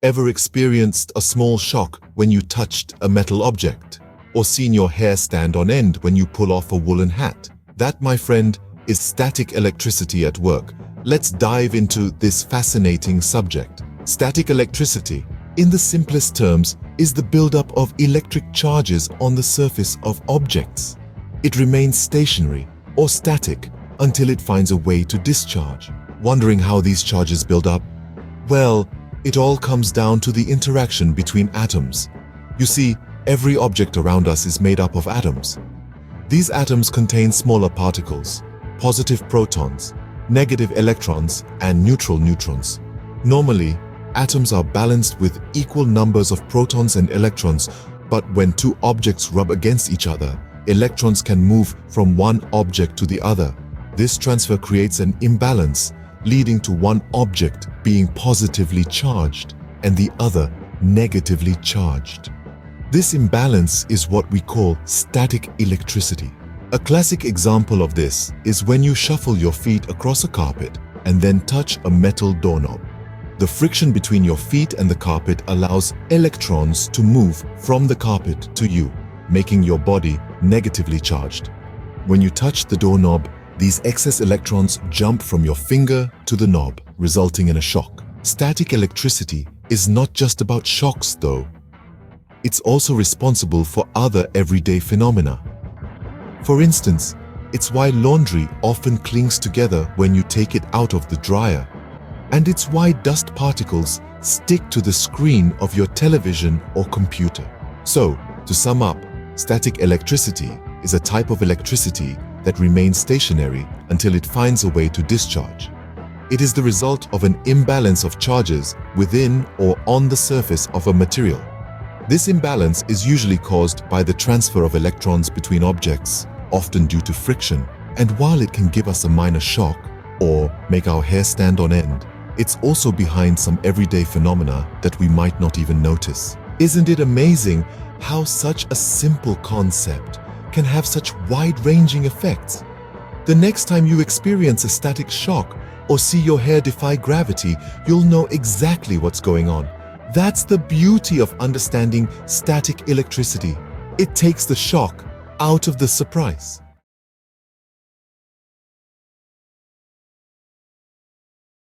Ever experienced a small shock when you touched a metal object? Or seen your hair stand on end when you pull off a woolen hat? That, my friend, is static electricity at work. Let's dive into this fascinating subject. Static electricity, in the simplest terms, is the buildup of electric charges on the surface of objects. It remains stationary or static until it finds a way to discharge. Wondering how these charges build up? Well, it all comes down to the interaction between atoms. You see, every object around us is made up of atoms. These atoms contain smaller particles, positive protons, negative electrons, and neutral neutrons. Normally, atoms are balanced with equal numbers of protons and electrons, but when two objects rub against each other, electrons can move from one object to the other. This transfer creates an imbalance, leading to one object being positively charged and the other negatively charged. This imbalance is what we call static electricity. A classic example of this is when you shuffle your feet across a carpet and then touch a metal doorknob. The friction between your feet and the carpet allows electrons to move from the carpet to you, making your body negatively charged. When you touch the doorknob, these excess electrons jump from your finger to the knob, resulting in a shock. Static electricity is not just about shocks, though. It's also responsible for other everyday phenomena. For instance, it's why laundry often clings together when you take it out of the dryer. And it's why dust particles stick to the screen of your television or computer. So, to sum up, static electricity is a type of electricity that remains stationary until it finds a way to discharge. It is the result of an imbalance of charges within or on the surface of a material. This imbalance is usually caused by the transfer of electrons between objects, often due to friction, and while it can give us a minor shock or make our hair stand on end, it's also behind some everyday phenomena that we might not even notice. Isn't it amazing how such a simple concept can have such wide-ranging effects? The next time you experience a static shock or see your hair defy gravity, you'll know exactly what's going on. That's the beauty of understanding static electricity. It takes the shock out of the surprise.